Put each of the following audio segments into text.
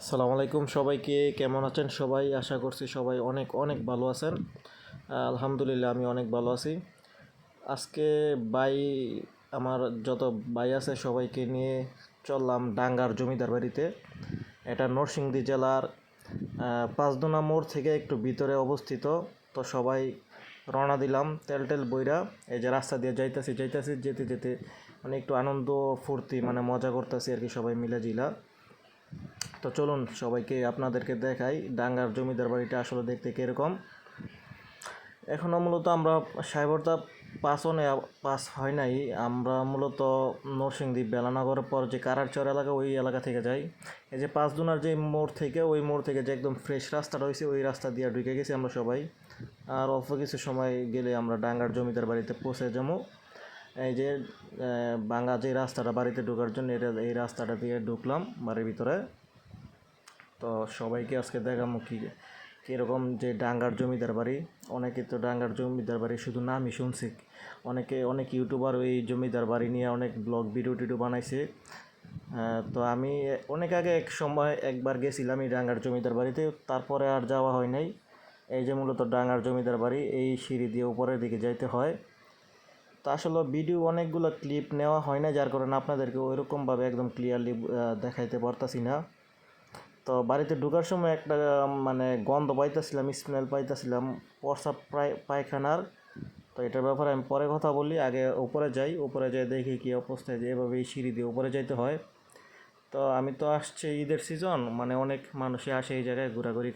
আসসালামু আলাইকুম সবাইকে, কেমন আছেন সবাই? আশা করছি সবাই অনেক অনেক ভালো আছেন। আলহামদুলিল্লাহ আমি অনেক ভালো আছি। আজকে ভাই, আমার যত ভাই আছে সবাইকে নিয়ে চললাম ডাঙ্গার জমিদার বাড়িতে। এটা নরসিংদী জেলার পাঁচদোনা মোড় থেকে একটু ভিতরে অবস্থিত। তো সবাই রওনা দিলাম তেল টেল বইরা। এই যে রাস্তা দিয়ে যাইতাছি যেতে যেতে মানে একটু আনন্দ ফুর্তি মানে মজা করতেছি আর কি, সবাই মিলে জিলা। তো চলুন সবাইকে আপনাদেরকে দেখাই ডাঙ্গার জমিদার বাড়িটা আসলে দেখতে কীরকম। এখনও মূলত আমরা সাহেবরদা পাস হয় নাই, আমরা মূলত নরসিংদী বেলানগরের পর যে কারারচর এলাকা ওই এলাকা থেকে যাই। এই যে পাঁচদুনার যে মোড় থেকে, ওই মোড় থেকে যে একদম ফ্রেশ রাস্তা রয়েছে ওই রাস্তা দিয়ে ঢুকে গেছি আমরা সবাই। আর অল্প কিছু সময় গেলে আমরা ডাঙ্গার জমিদার বাড়িতে পৌঁছে যাবো। এই যে বাঙ্গা যে রাস্তাটা বাড়িতে ঢোকার জন্য, এই রাস্তাটা দিয়ে ঢুকলাম বাড়ির ভিতরে। তো সবাইকে আজকে দেখাবো কীরকম যে ডাঙ্গার জমিদার বাড়ি। অনেকে তো ডাঙ্গার জমিদার বাড়ি শুধু নামই শুনছি, অনেক ইউটিউবার ওই জমিদার বাড়ি নিয়ে অনেক ব্লগ ভিডিও টিডিও বানাইছে। তো আমি অনেক আগে এক সময় একবার গেছিলাম এই ডাঙ্গার জমিদার বাড়িতে, তারপরে আর যাওয়া হয় নাই। এই যে মূলত ডাঙ্গার জমিদার বাড়ি, এই সিঁড়ি দিয়ে উপরের দিকে যাইতে হয়। তো আসলে ভিডিও অনেকগুলো ক্লিপ নেওয়া হয় না, যার কারণে আপনাদেরকে ওইরকমভাবে একদম ক্লিয়ারলি দেখাইতে পারতাছি না। তো বাড়িতে ঢোকার সময় একটা মানে গন্ধ পাইতেছিলাম, স্মেল পাইতেছিলাম প্রস্রাব পায়খানার। তো এটার ব্যাপারে আমি পরে কথা বলি, আগে উপরে যাই দেখি কী অবস্থায়, যে এভাবে এই সিঁড়ি দিয়ে উপরে যাইতে হয়। তো আমি তো আসছে ঈদের সিজন, মানে অনেক মানুষই আসে এই জায়গায় ঘোরাঘুরি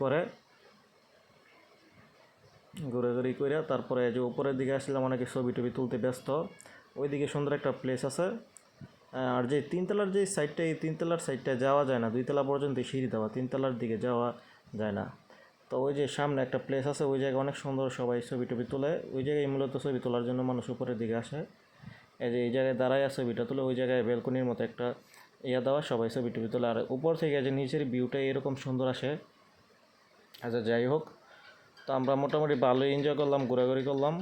করে তারপরে যে উপরের দিকে আসলাম, অনেকে ছবি টবি তুলতে ব্যস্ত। ওইদিকে সুন্দর একটা প্লেস আছে। আর যে তিনতলার যে সাইডটা, এই তিনতলার সাইডটা যাওয়া যায় না, দুইতলা পর্যন্ত সিঁড়ি দেওয়া, তিনতলার দিকে যাওয়া যায় না। তো ওই যে সামনে একটা প্লেস আছে, ওই জায়গায় অনেক সুন্দর সবাই ছবি টবি তোলে। ওই জায়গায় মূলত ছবি তোলার জন্য মানুষ উপরের দিকে আসে। এই যে এই জায়গায় দাঁড়ায় ছবিটা তুলে, ওই জায়গায় ব্যালকনির মতো একটা দেওয়া, সবাই ছবি টবি তোলে। আর উপর থেকে যে নিচের ভিউটা এরকম সুন্দর আসে। আচ্ছা যাই হোক, তো আমরা মোটামুটি ভালোই এনজয় করলাম, ঘোরাঘুরি করলাম।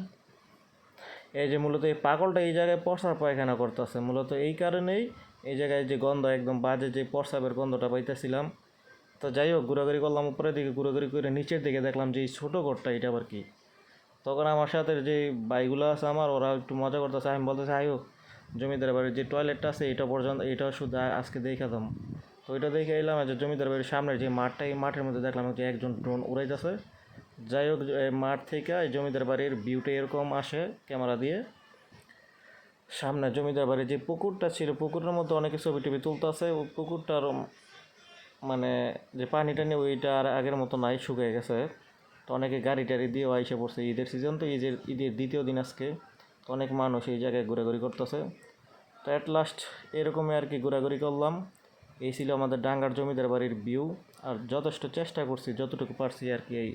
এই যে মূলত এই পাগলটা এই জায়গায় প্রস্রাব পায়খানা করতেছে, মূলত এই কারণেই এই জায়গায় যে গন্ধ একদম বাজে, যে প্রস্রাবের গন্ধটা পাইতেছিলাম। তো যাই হোক, ঘোরাঘুরি করলাম, উপরের দিকে ঘোরাঘুরি করে নিচের দিকে দেখলাম যে এই ছোটো ঘরটা, এটা আবার কি। তখন আমার সাথে যে ভাইগুলো আছে আমার, ওরা একটু মজা করতেছে। আমি বলতেছি আয়ো জমিদার বাড়ির যে টয়লেটটা আছে এটা পর্যন্ত, এটা শুধু আজকে দেখাতাম। তো ওইটা দেখে এলাম যে জমিদার বাড়ির সামনের যে মাঠটা, এই মাঠের মধ্যে দেখলাম যে একজন ড্রোন উড়াইতেছে। যাই হোক, মাঠ থেকে জমিদার বাড়ির ভিউটা এরকম আসে ক্যামেরা দিয়ে। সামনে জমিদার বাড়ির যে পুকুরটা ছিল, পুকুরের মধ্যে অনেকে ছবি টবি তুলতেছে। ওই পুকুরটার মানে যে পানি টানি ওইটা আর আগের মতো নাই, শুকিয়ে গেছে। তো অনেকে গাড়ি টাড়ি দিয়েও আইসে পড়ছে, ঈদের সিজন তো, ঈদের দ্বিতীয় দিন আজকে। তো অনেক মানুষ এই জায়গায় ঘোরাঘুরি করতেছে। তো অ্যাট লাস্ট এরকমই আর কি ঘোরাঘুরি করলাম। এই ছিল আমাদের ডাঙ্গার জমিদার বাড়ির ভিউ। আর যথেষ্ট চেষ্টা করছি, যতটুকু পারছি আর কি, এই